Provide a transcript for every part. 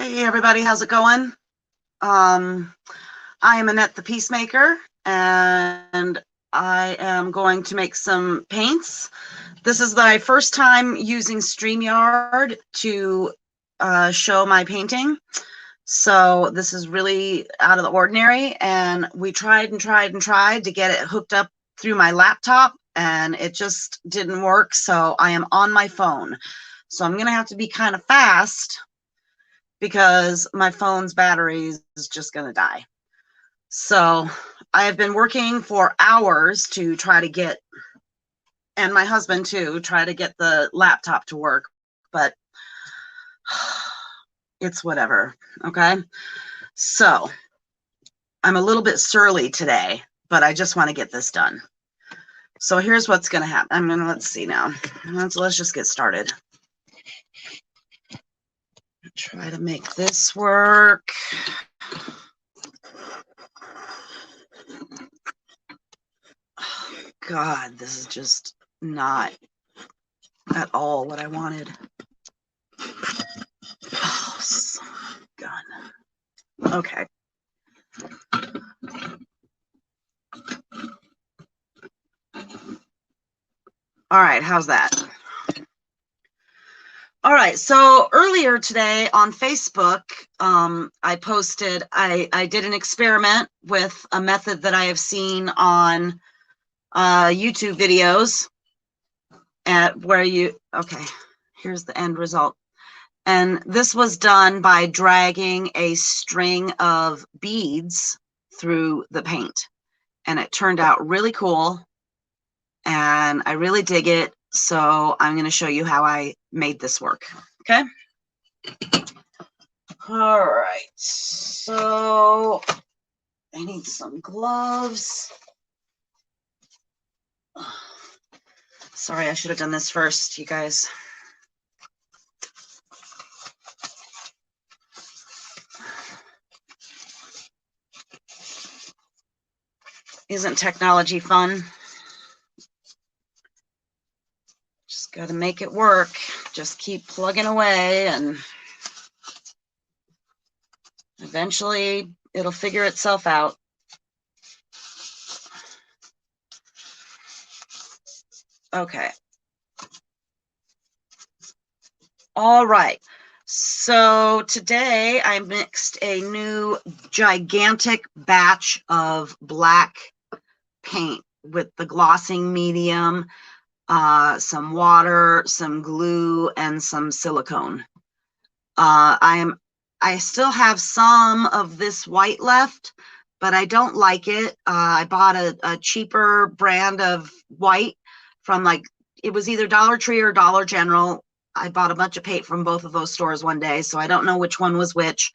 Hey everybody, how's it going? I am Annette the Peacemaker, and I am going to make some paints. This is my first time using StreamYard to show my painting, so this is really out of the ordinary, and we tried and tried and tried to get it hooked up through my laptop, and it just didn't work, so I am on my phone. So I'm gonna have to be kind of fast because my phone's battery is just going to die. So I have been working for hours to try to get, and my husband too, try to get the laptop to work, but it's whatever, okay? So I'm a little bit surly today, but I just want to get this done. So here's what's going to happen. Let's see now. Let's just get started. Try to make this work. God, this is just not at all what I wanted. Oh, son of a gun. Okay. All right, how's that? All right, so earlier today on Facebook, I posted, I did an experiment with a method that I have seen on YouTube videos at where you, okay, here's the end result. And this was done by dragging a string of beads through the paint. And it turned out really cool. And I really dig it. So I'm going to show you how I made this work. Okay. All right. So I need some gloves. Sorry, I should have done this first, you guys. Isn't technology fun? Just got to make it work. Just keep plugging away, and eventually it'll figure itself out. Okay. All right. So today I mixed a new gigantic batch of black paint with the glossing medium, some water, some glue, and some silicone. I still have some of this white left, but I don't like it. I bought a cheaper brand of white from, like, it was either Dollar Tree or Dollar General. I bought a bunch of paint from both of those stores one day, so I don't know which one was which.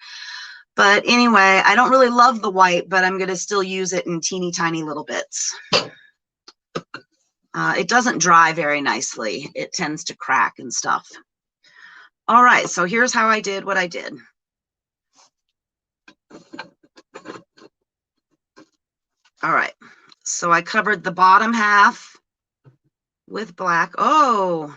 But anyway, I don't really love the white, but I'm going to still use it in teeny tiny little bits. It doesn't dry very nicely. It tends to crack and stuff. All right, so here's how I did what I did. All right, so I covered the bottom half with black. Oh,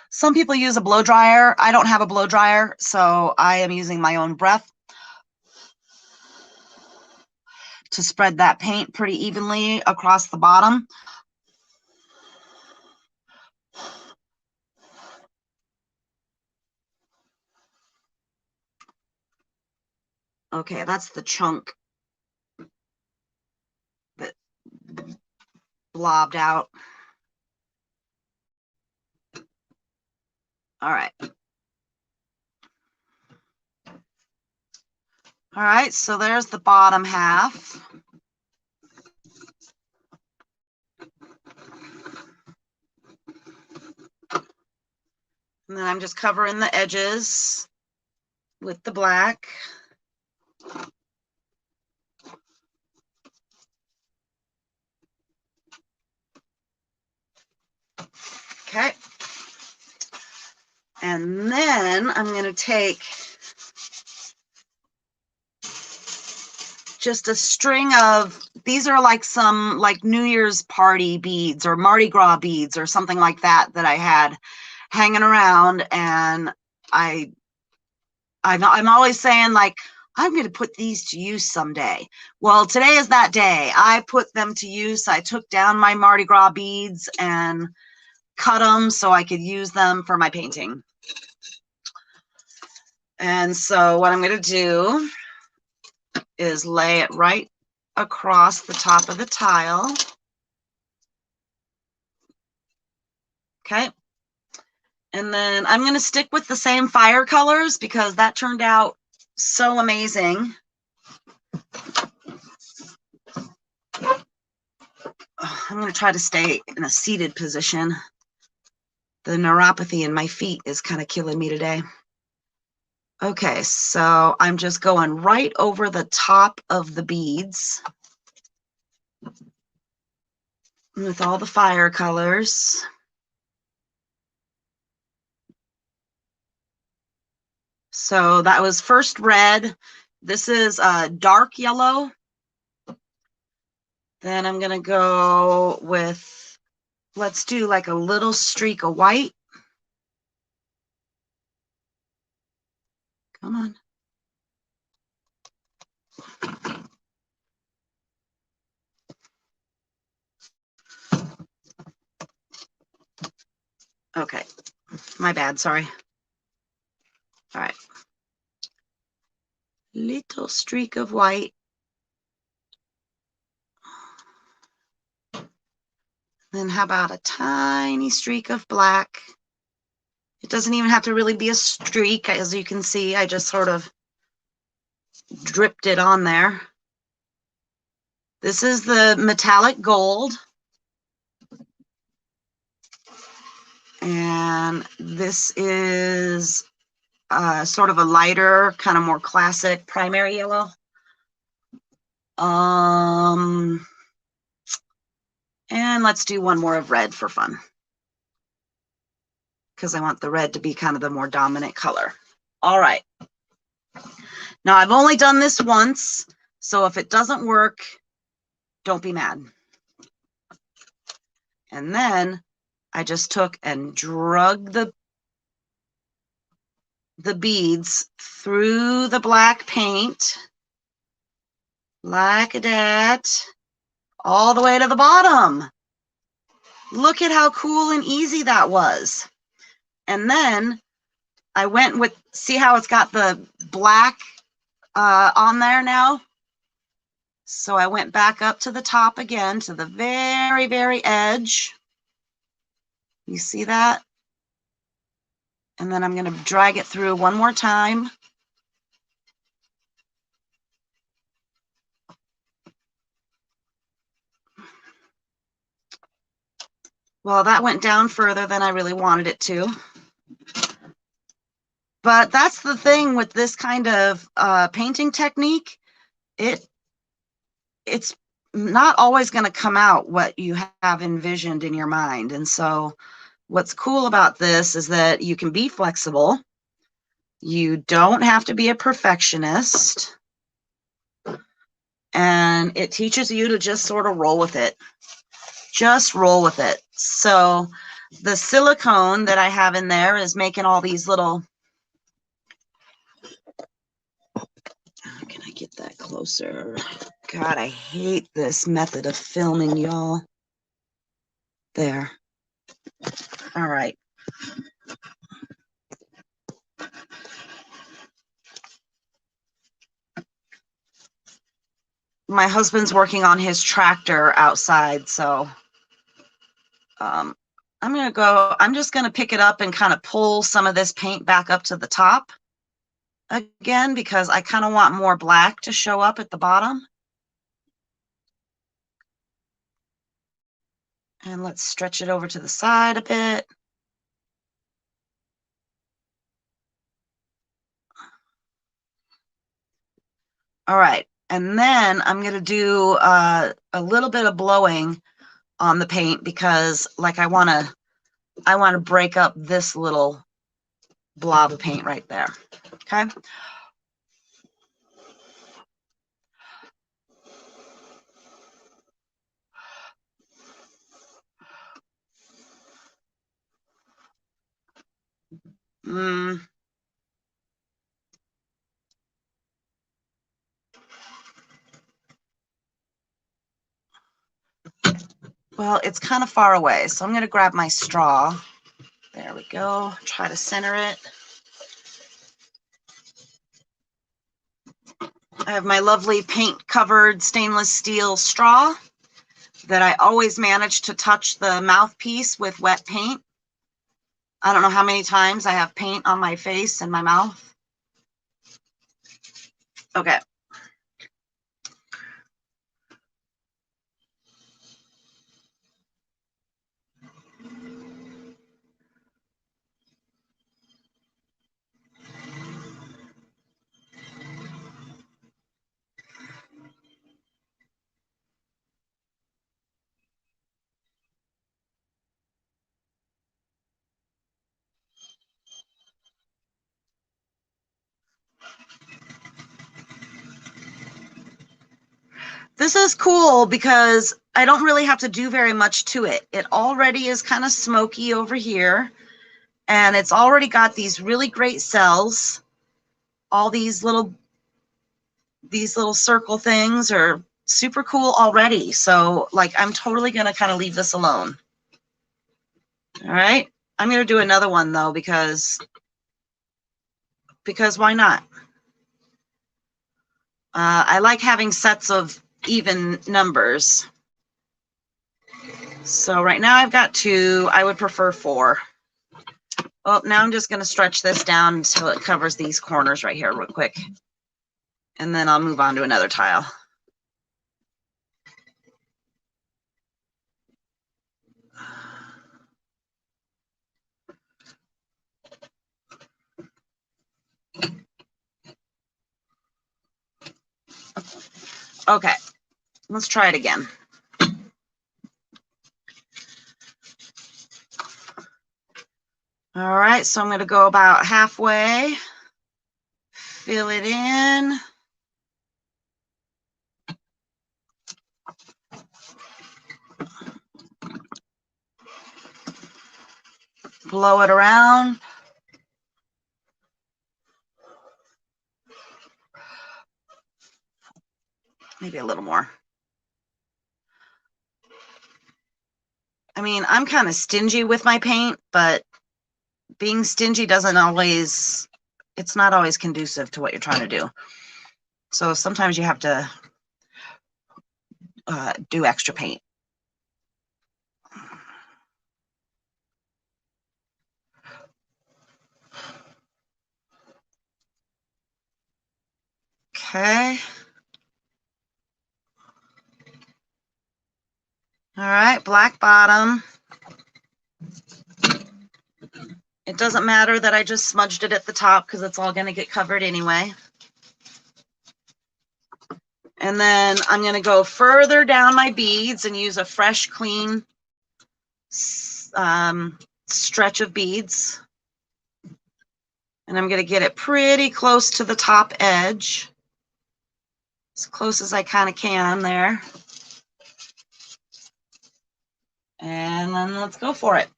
some people use a blow dryer. I don't have a blow dryer, so I am using my own breath to spread that paint pretty evenly across the bottom. Okay, that's the chunk that blobbed out. All right. All right, so there's the bottom half. And then I'm just covering the edges with the black. Okay. And then I'm going to take just a string of, these are like some like New Year's party beads or Mardi Gras beads or something like that that I had hanging around. And I'm always saying, like, I'm going to put these to use someday. Well, today is that day. I put them to use. I took down my Mardi Gras beads and cut them so I could use them for my painting. And so what I'm going to do is lay it right across the top of the tile. Okay. And then I'm going to stick with the same fire colors because that turned out so amazing. I'm going to try to stay in a seated position. The neuropathy in my feet is kind of killing me today. Okay, so I'm just going right over the top of the beads with all the fire colors. So that was first red. This is dark yellow. Then I'm going to go with, let's do like a little streak of white. Come on. Okay, my bad, sorry. All right. Little streak of white. Then how about a tiny streak of black? It doesn't even have to really be a streak. As you can see, I just sort of dripped it on there. This is the metallic gold. And this is sort of a lighter, kind of more classic primary yellow. And let's do one more of red for fun, because I want the red to be kind of the more dominant color. All right. Now I've only done this once, so if it doesn't work, don't be mad. And then I just took and drug the beads through the black paint like that, all the way to the bottom. Look at how cool and easy that was. And then I went with, see how it's got the black on there now? So I went back up to the top again, to the very, very edge. You see that? And then I'm going to drag it through one more time. Well, that went down further than I really wanted it to. But that's the thing with this kind of painting technique. It's not always going to come out what you have envisioned in your mind. And so what's cool about this is that you can be flexible. You don't have to be a perfectionist. And it teaches you to just sort of roll with it. Just roll with it. So the silicone that I have in there is making all these little, can I get that closer? God, I hate this method of filming, y'all. There. All right. My husband's working on his tractor outside, so I'm just going to pick it up and kind of pull some of this paint back up to the top again, because I kind of want more black to show up at the bottom. And let's stretch it over to the side a bit. All right, and then I'm going to do a little bit of blowing on the paint because, like, I want to I want to break up this little blob of paint right there. Okay. Well, it's kind of far away, so I'm going to grab my straw. There we go. Try to center it. I have my lovely paint-covered stainless steel straw that I always manage to touch the mouthpiece with wet paint. I don't know how many times I have paint on my face and my mouth. Okay. This is cool because I don't really have to do very much to it. It already is kind of smoky over here, and it's already got these really great cells. All these little circle things are super cool already. So like, I'm totally going to kind of leave this alone. All right. I'm going to do another one though, because why not? I like having sets of even numbers. So right now I've got 2. I would prefer 4. Well, now I'm just going to stretch this down until it covers these corners right here real quick. And then I'll move on to another tile. Okay, let's try it again. All right, so I'm going to go about halfway, fill it in. Blow it around. Maybe a little more. I mean, I'm kind of stingy with my paint, but being stingy doesn't always, it's not always conducive to what you're trying to do. So sometimes you have to do extra paint. Okay. All right, black bottom. It doesn't matter that I just smudged it at the top because it's all going to get covered anyway. And then I'm going to go further down my beads and use a fresh, clean stretch of beads. And I'm going to get it pretty close to the top edge. As close as I kind of can there. And then let's go for it.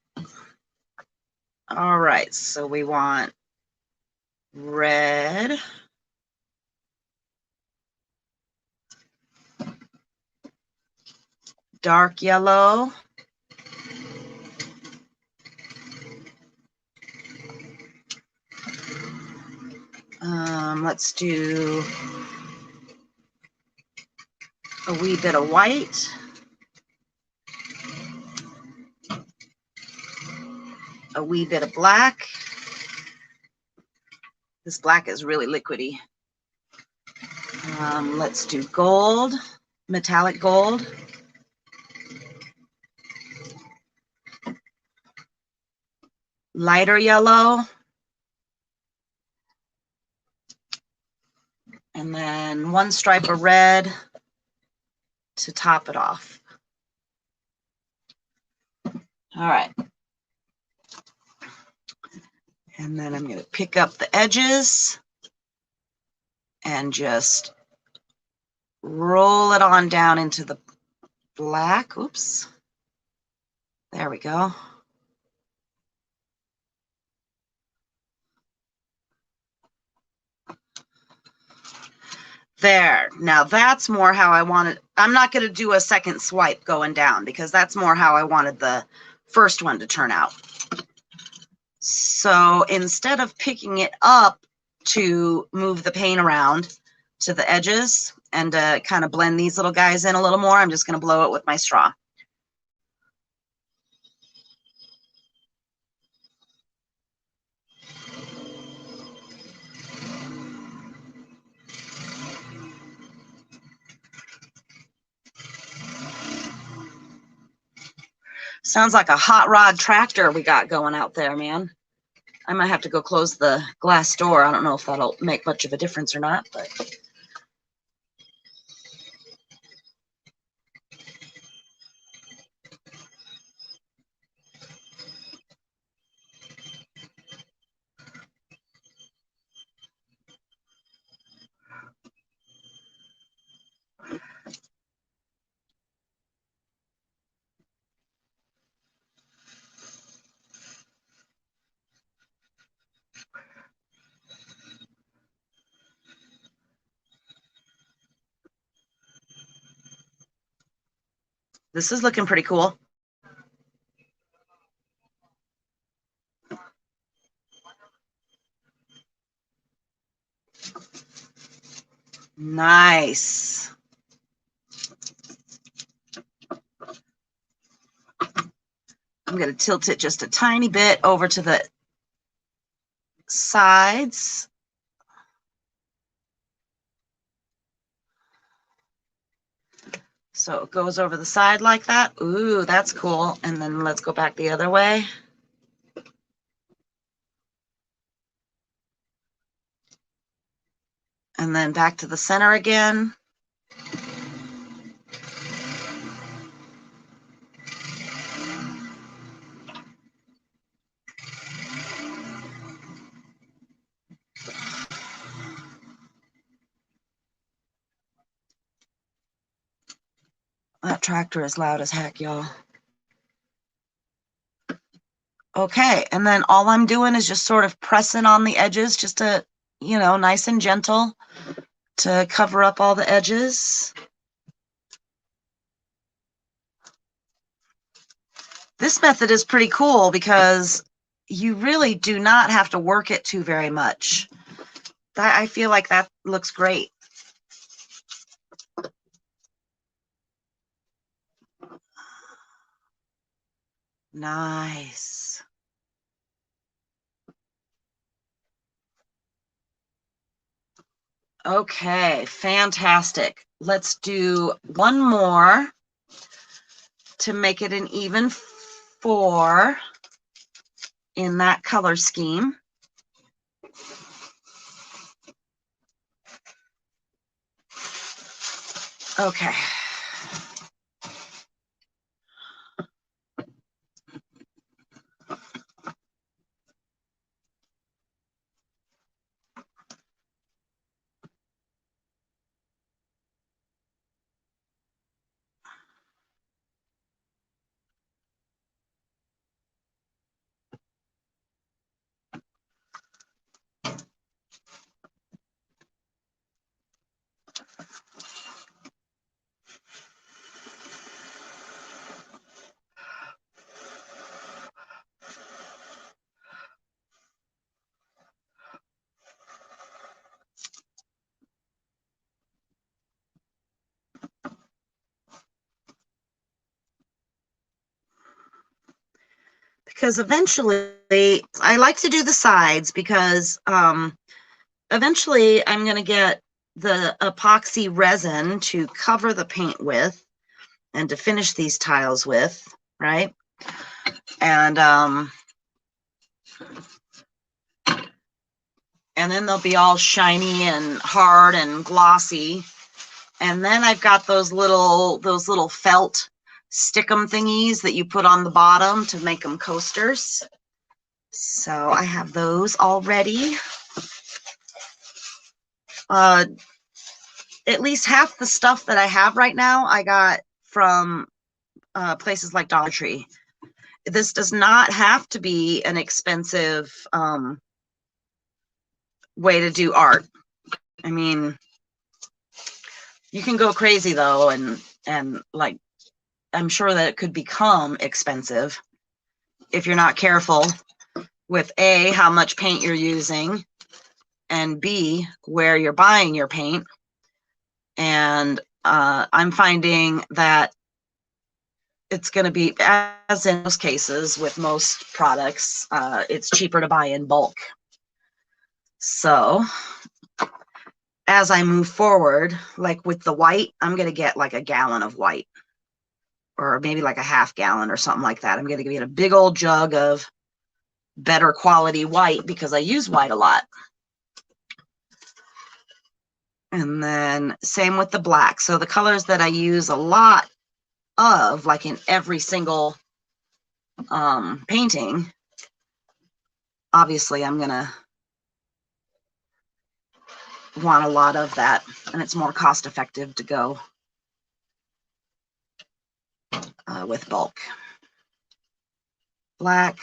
All right, so we want red. Dark yellow. Let's do a wee bit of white. A wee bit of black. This black is really liquidy. Let's do gold, metallic gold. Lighter yellow. And then 1 stripe of red to top it off. All right. And then I'm going to pick up the edges and just roll it on down into the black. Oops. There we go. There. Now that's more how I wanted. I'm not going to do a second swipe going down because that's more how I wanted the first one to turn out. So instead of picking it up to move the paint around to the edges and kind of blend these little guys in a little more, I'm just going to blow it with my straw. Sounds like a hot rod tractor we got going out there, man. I might have to go close the glass door. I don't know if that'll make much of a difference or not, but this is looking pretty cool. Nice. I'm going to tilt it just a tiny bit over to the sides. So it goes over the side like that. Ooh, that's cool. And then let's go back the other way. And then back to the center again. That tractor is loud as heck, y'all. Okay, and then all I'm doing is just sort of pressing on the edges just to, you know, nice and gentle to cover up all the edges. This method is pretty cool because you really do not have to work it too very much. I feel like that looks great. Nice. Okay, fantastic. Let's do one more to make it an even 4 in that color scheme. Okay. Because eventually, I like to do the sides because eventually I'm going to get the epoxy resin to cover the paint with and to finish these tiles with, right? And then they'll be all shiny and hard and glossy. And then I've got those little felt stickum thingies that you put on the bottom to make them coasters. So I have those all ready. At least half the stuff that I have right now, I got from places like Dollar Tree. This does not have to be an expensive way to do art. I mean, you can go crazy though, and like, I'm sure that it could become expensive if you're not careful with A, how much paint you're using, and B, where you're buying your paint. And I'm finding that it's going to be, as in most cases with most products, it's cheaper to buy in bulk. So as I move forward, like with the white, I'm going to get like a gallon of white, or maybe like a half gallon or something like that. I'm going to get a big old jug of better quality white because I use white a lot. And then same with the black. So the colors that I use a lot of, like in every single painting, obviously I'm gonna want a lot of that, and it's more cost effective to go with bulk. Black,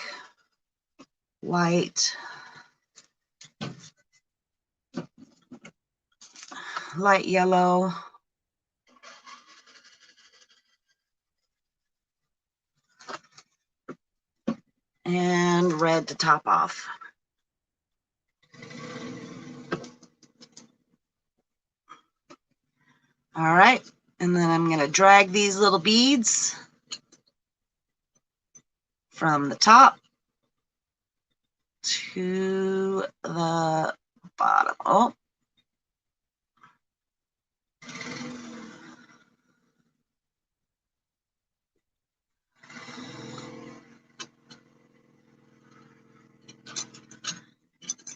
white, light yellow, and red to top off. All right, and then I'm going to drag these little beads from the top to the bottom. Oh.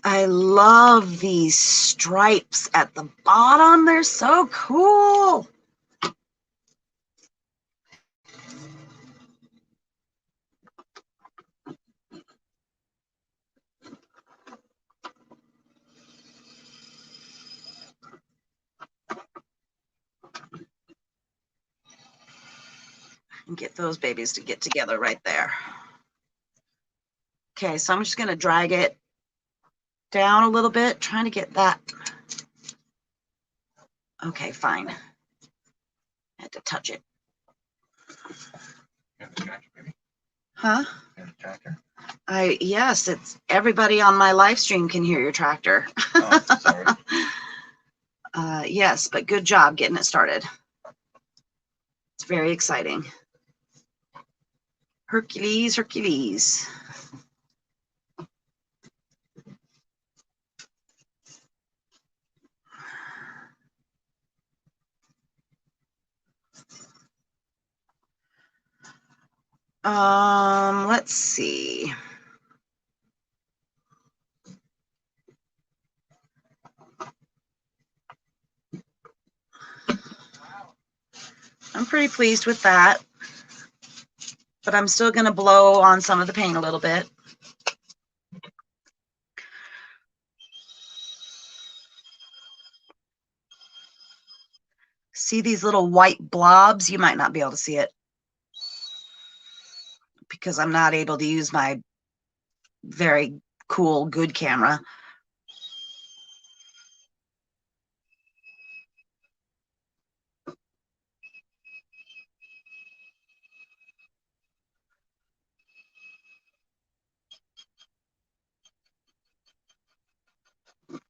I love these stripes at the bottom. They're so cool. And get those babies to get together right there. Okay, so I'm just going to drag it down a little bit, trying to get that. Okay, fine. I had to touch it. Huh? Yes, it's everybody on my live stream can hear your tractor. Oh, sorry. Yes, but good job getting it started. It's very exciting. Hercules, Hercules. Let's see. I'm pretty pleased with that, but I'm still going to blow on some of the paint a little bit. See these little white blobs? You might not be able to see it because I'm not able to use my very cool, good camera.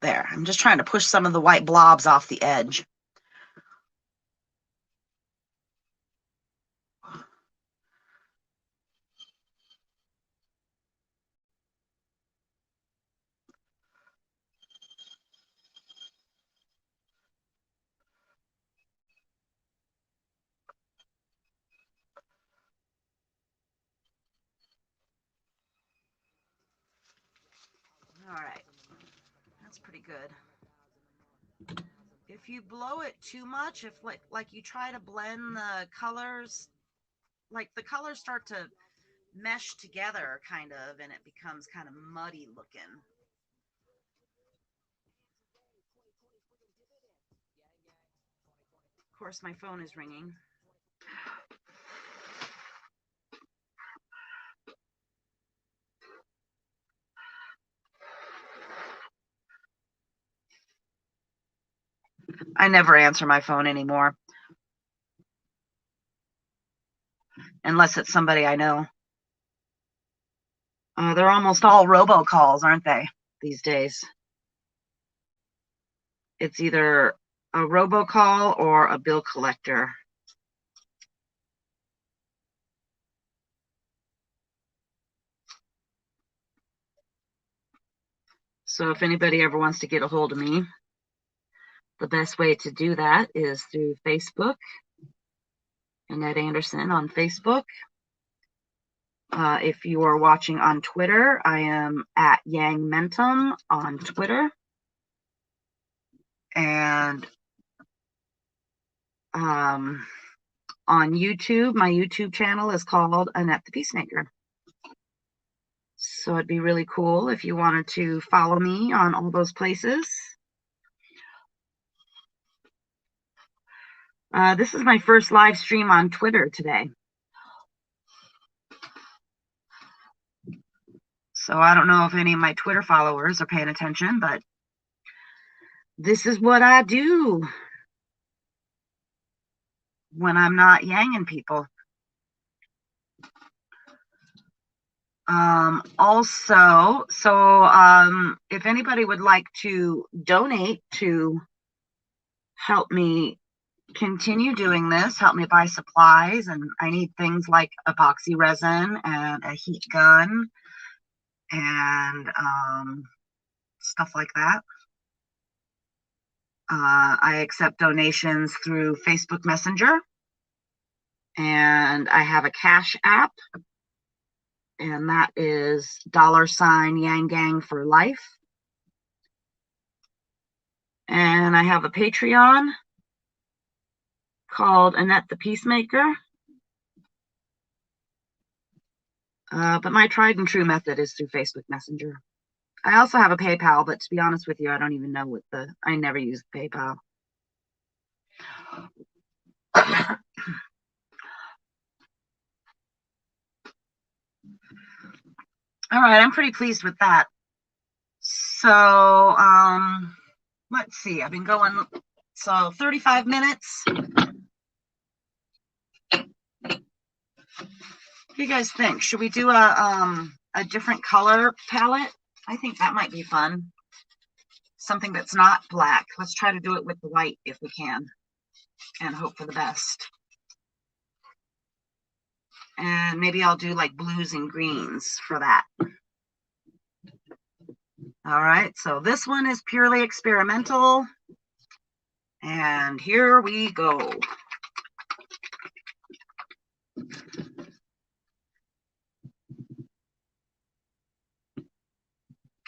There, I'm just trying to push some of the white blobs off the edge. All right, that's pretty good. If you blow it too much, if like you try to blend the colors, like the colors start to mesh together kind of, and it becomes kind of muddy looking. Of course, my phone is ringing. I never answer my phone anymore, unless it's somebody I know. They're almost all robocalls, aren't they, these days? It's either a robocall or a bill collector. So if anybody ever wants to get a hold of me, the best way to do that is through Facebook. Annette Anderson on Facebook. If you are watching on Twitter, I am at Yang Mentum on Twitter. And on YouTube, my YouTube channel is called Annette the Peacemaker. So it'd be really cool if you wanted to follow me on all those places. This is my first live stream on Twitter today. So I don't know if any of my Twitter followers are paying attention, but this is what I do when I'm not yanging people. Also, if anybody would like to donate to help me continue doing this, help me buy supplies, and I need things like epoxy resin and a heat gun and stuff like that. I accept donations through Facebook Messenger, and I have a Cash app, and that is $Yang Gang for life. And I have a Patreon called Annette the Peacemaker. But my tried and true method is through Facebook Messenger. I also have a PayPal, but to be honest with you, I don't even know I never use PayPal. All right, I'm pretty pleased with that. So, let's see, I've been going, 35 minutes. What do you guys think? Should we do a different color palette? I think that might be fun. Something that's not black. Let's try to do it with the white if we can, and hope for the best. And maybe I'll do like blues and greens for that. All right, so this one is purely experimental. And here we go.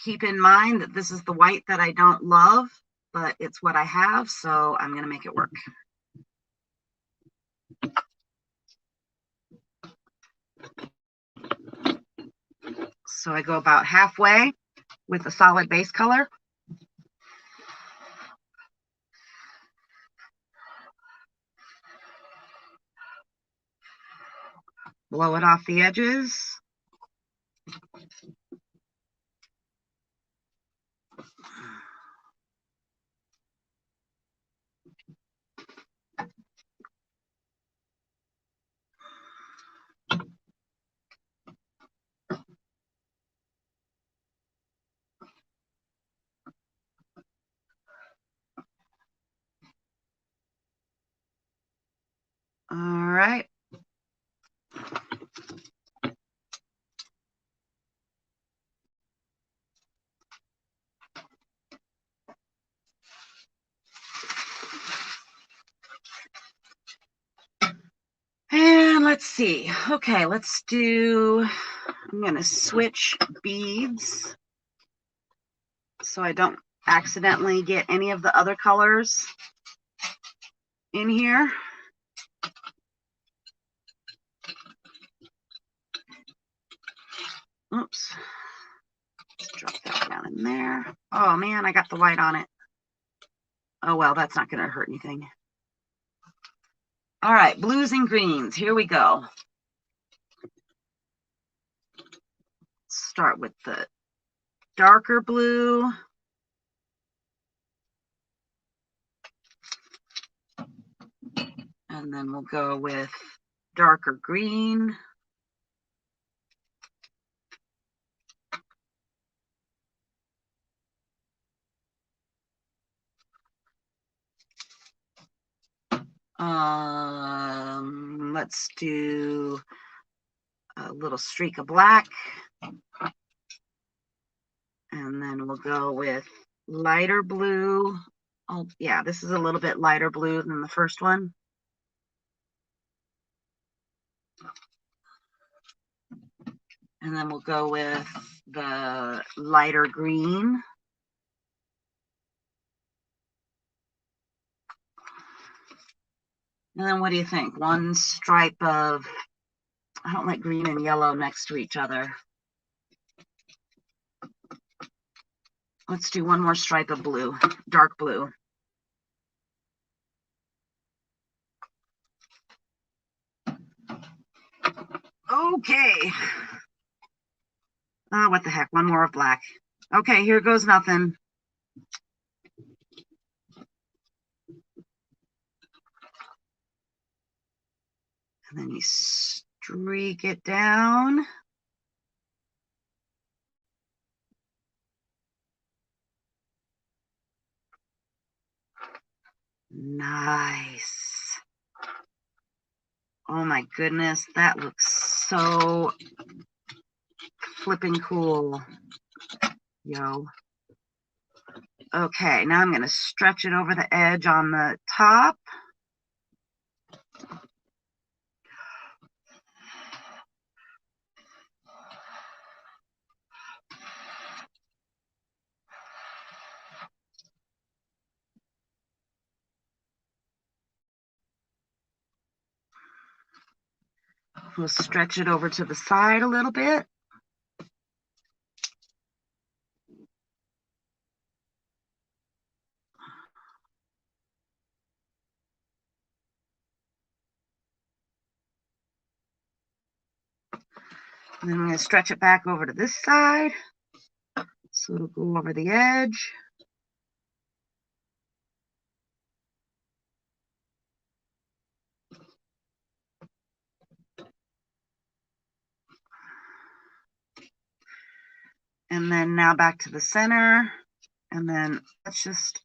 Keep in mind that this is the white that I don't love, but it's what I have, so I'm going to make it work. So I go about halfway with a solid base color. Blow it off the edges. All right. And let's see. Okay, let's do, I'm going to switch beads so I don't accidentally get any of the other colors in here. Oops. Drop that down in there. Oh man, I got the white on it. Oh well, that's not going to hurt anything. All right, blues and greens. Here we go. Start with the darker blue. And then we'll go with darker green. Let's do a little streak of black. And then we'll go with lighter blue. Oh, yeah, this is a little bit lighter blue than the first one. And then we'll go with the lighter green. And then what do you think? One stripe of, I don't like green and yellow next to each other. Let's do one more stripe of blue, dark blue. Okay. Oh, what the heck? One more of black. Okay, here goes nothing. And then you streak it down. Nice. Oh my goodness, that looks so flipping cool. Yo. Okay, now I'm going to stretch it over the edge on the top. We'll stretch it over to the side a little bit. And then I'm going to stretch it back over to this side. So it'll go over the edge. And then now back to the center. And then let's just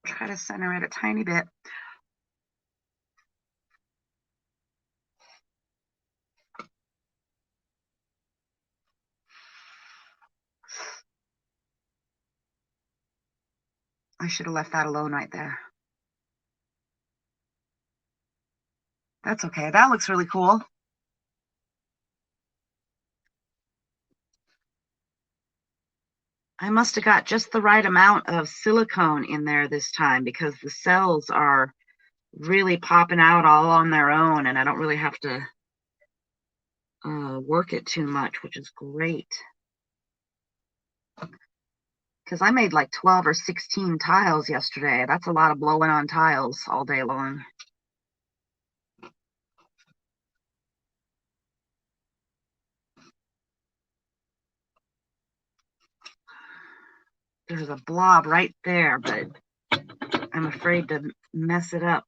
try to center it a tiny bit. I should have left that alone right there. That's okay. That looks really cool. I must have got just the right amount of silicone in there this time because the cells are really popping out all on their own and I don't really have to work it too much, which is great. Because I made like 12 or 16 tiles yesterday. That's a lot of blowing on tiles all day long. There's a blob right there, but I'm afraid to mess it up.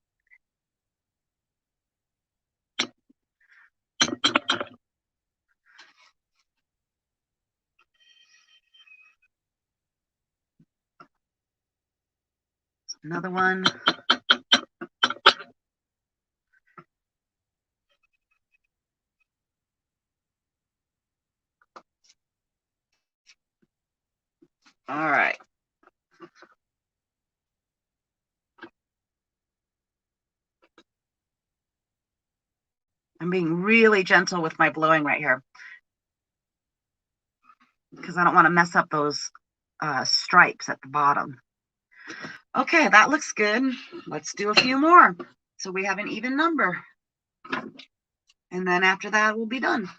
Another one. All right. I'm being really gentle with my blowing right here because I don't want to mess up those stripes at the bottom. Okay, that looks good. Let's do a few more so we have an even number. And then after that, we'll be done.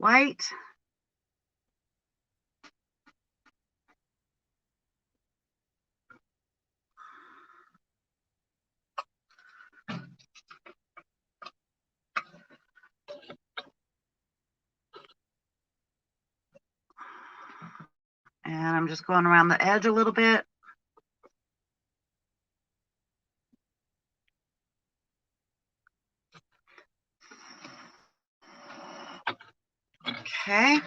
white. And I'm just going around the edge a little bit. Okay.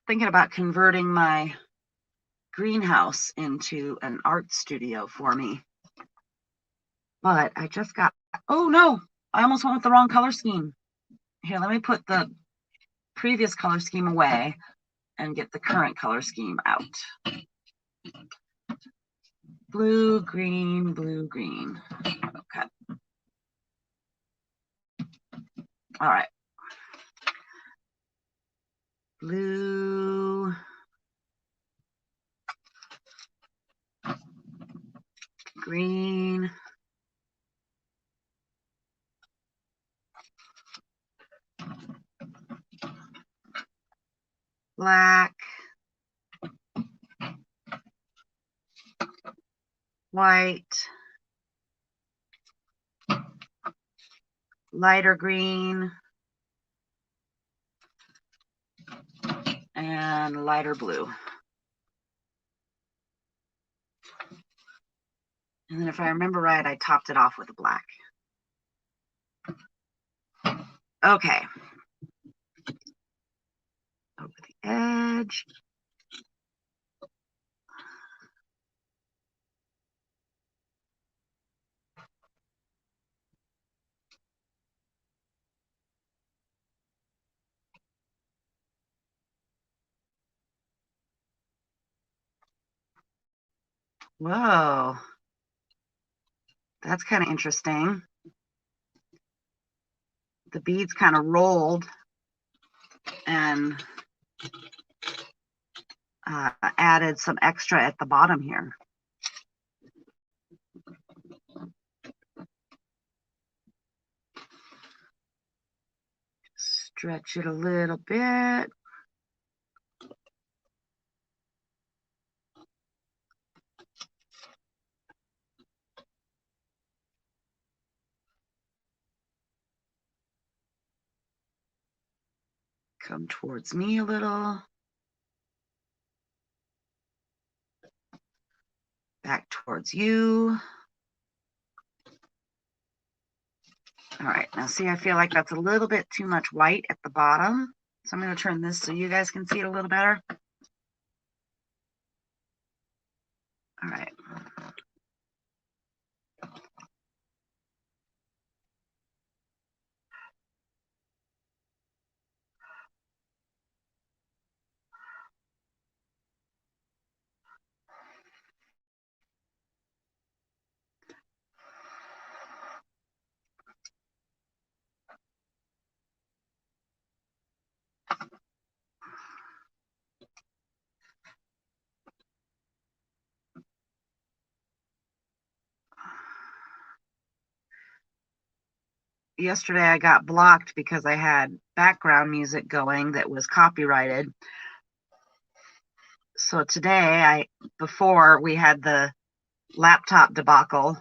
Thinking about converting my greenhouse into an art studio for me. But I just got, oh no, I almost went with the wrong color scheme. Here, let me put the previous color scheme away and get the current color scheme out. Blue, green, blue, green. Okay. All right. Blue. Green. Black. White. Lighter green. And lighter blue. And then if I remember right, I topped it off with a black. Okay. Over the edge. Whoa. That's kind of interesting. The beads kind of rolled and added some extra at the bottom here. Stretch it a little bit. Come towards me a little. Back towards you. All right, now see, I feel like that's a little bit too much white at the bottom. So I'm going to turn this so you guys can see it a little better. All right. Yesterday I got blocked because I had background music going that was copyrighted. So today, before we had the laptop debacle,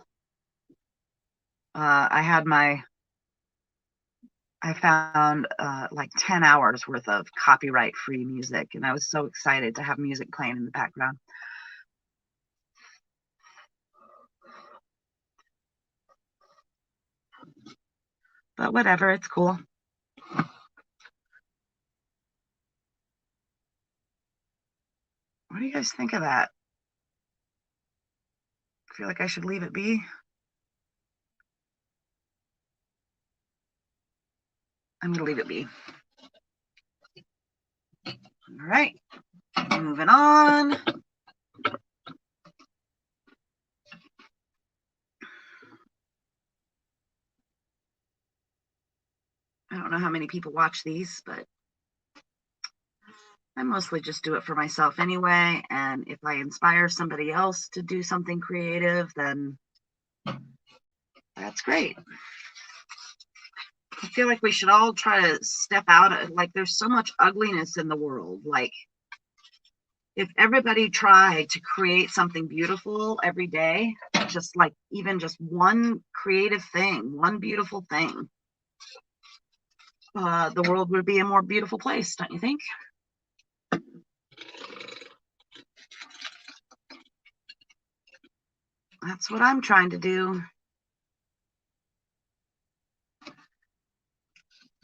I found like 10 hours worth of copyright free music, and I was so excited to have music playing in the background. But whatever, it's cool. What do you guys think of that? I feel like I should leave it be. I'm going to leave it be. All right, moving on. I don't know how many people watch these, but I mostly just do it for myself anyway, and if I inspire somebody else to do something creative, then that's great. I feel like we should all try to step out. Like, there's so much ugliness in the world. Like, if everybody tried to create something beautiful every day, just like even just one creative thing, one beautiful thing, the world would be a more beautiful place, don't you think? That's what I'm trying to do.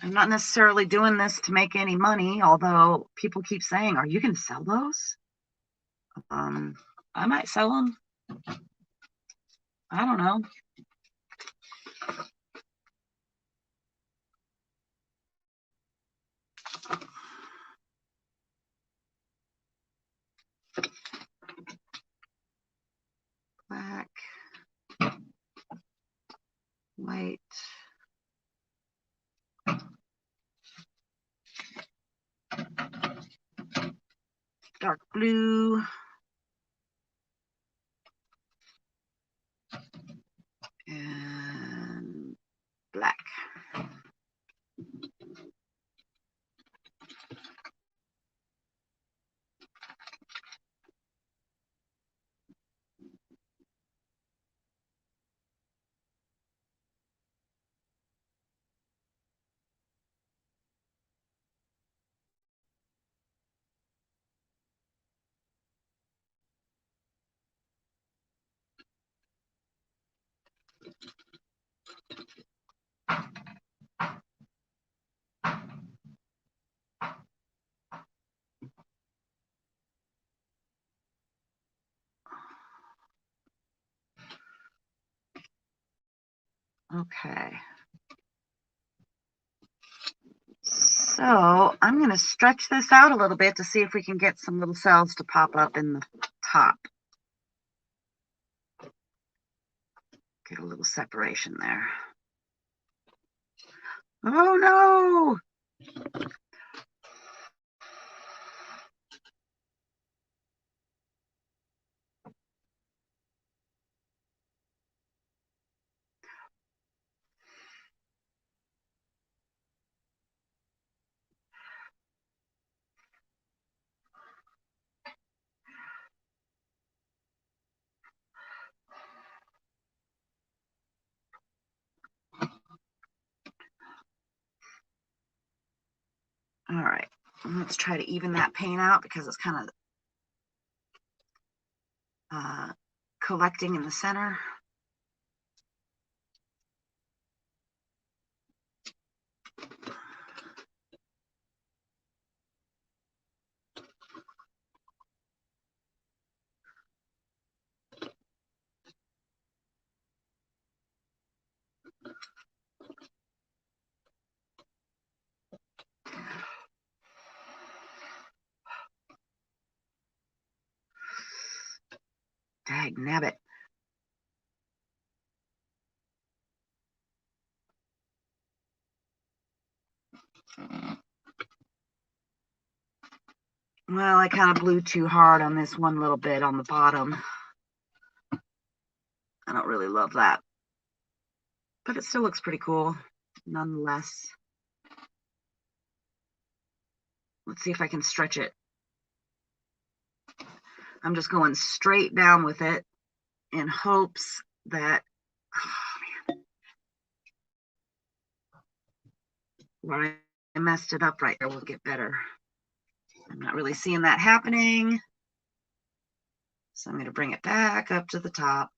I'm not necessarily doing this to make any money, although people keep saying, are you going to sell those? I might sell them. I don't know. Black, white, dark blue, and black. Okay. So I'm going to stretch this out a little bit to see if we can get some little cells to pop up in the top. Get a little separation there. Oh no! All right, let's try to even that paint out because it's kind of collecting in the center. Dag nabbit. Well, I kind of blew too hard on this one little bit on the bottom. I don't really love that, but it still looks pretty cool nonetheless. Let's see if I can stretch it. I'm just going straight down with it in hopes that, oh man, where I messed it up right there will get better. I'm not really seeing that happening. So I'm going to bring it back up to the top.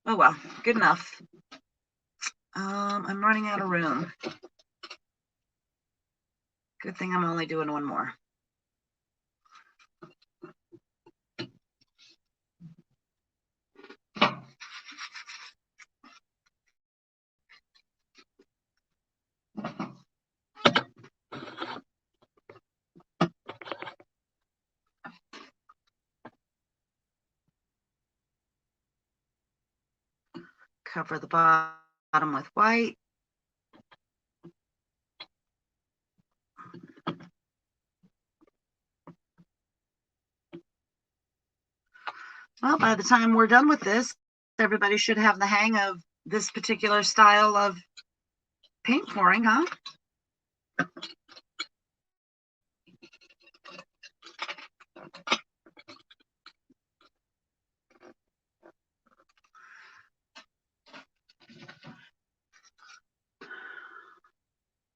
Oh well, good enough. I'm running out of room. Good thing I'm only doing one more. Cover the bottom with white. Well, by the time we're done with this, everybody should have the hang of this particular style of paint pouring, huh?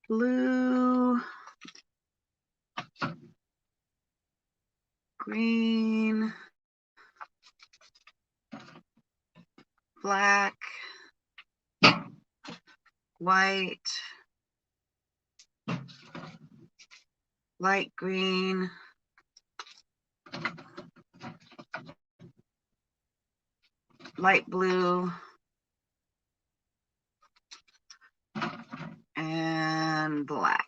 Blue, green, black, white, light green, light blue, and black.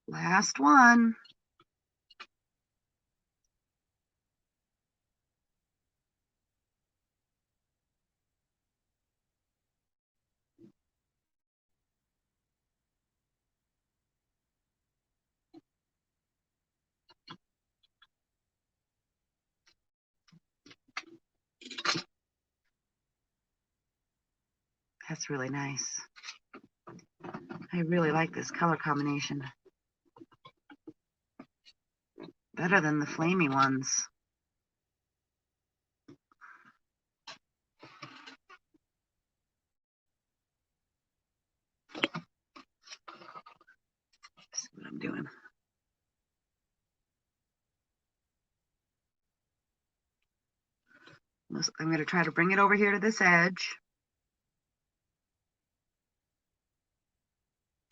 Last one. That's really nice. I really like this color combination. Better than the flamey ones. See what I'm doing. I'm going to try to bring it over here to this edge.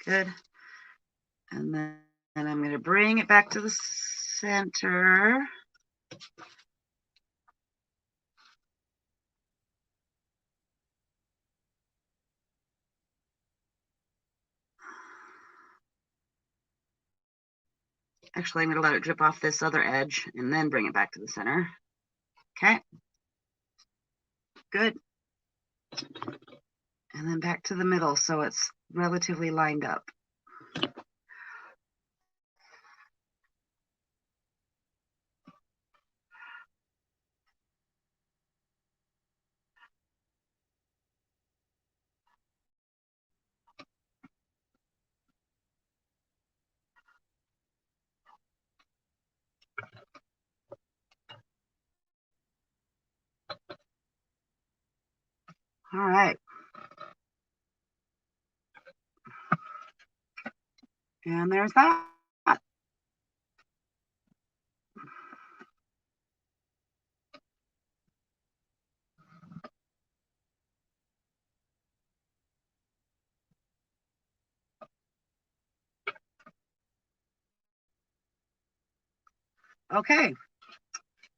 Good. And then I'm going to bring it back to the center. Actually, I'm going to let it drip off this other edge and then bring it back to the center. Okay. Good. And then back to the middle so it's relatively lined up. All right. And there's that. Okay.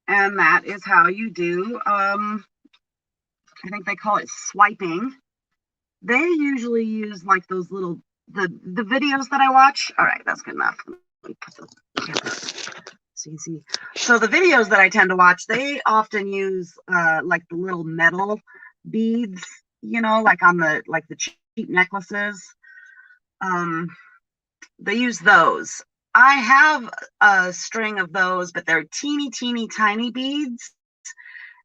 And that is how you do, I think they call it swiping. They usually use like those little, the videos that I watch. All right, that's good enough. Let me put so you can see. So the videos that I tend to watch, they often use like the little metal beads, you know, like on the, like the cheap necklaces. They use those. I have a string of those, but they're teeny, teeny, tiny beads.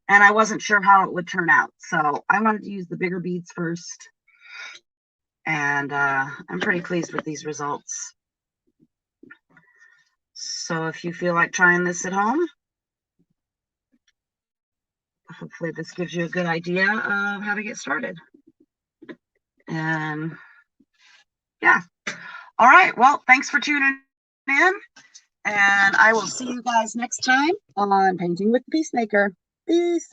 And I wasn't sure how it would turn out. So I wanted to use the bigger beads first. And I'm pretty pleased with these results. So if you feel like trying this at home, hopefully this gives you a good idea of how to get started. And yeah. All right. Well, thanks for tuning in. And I will see you guys next time on Painting with the Peacemaker. Peace.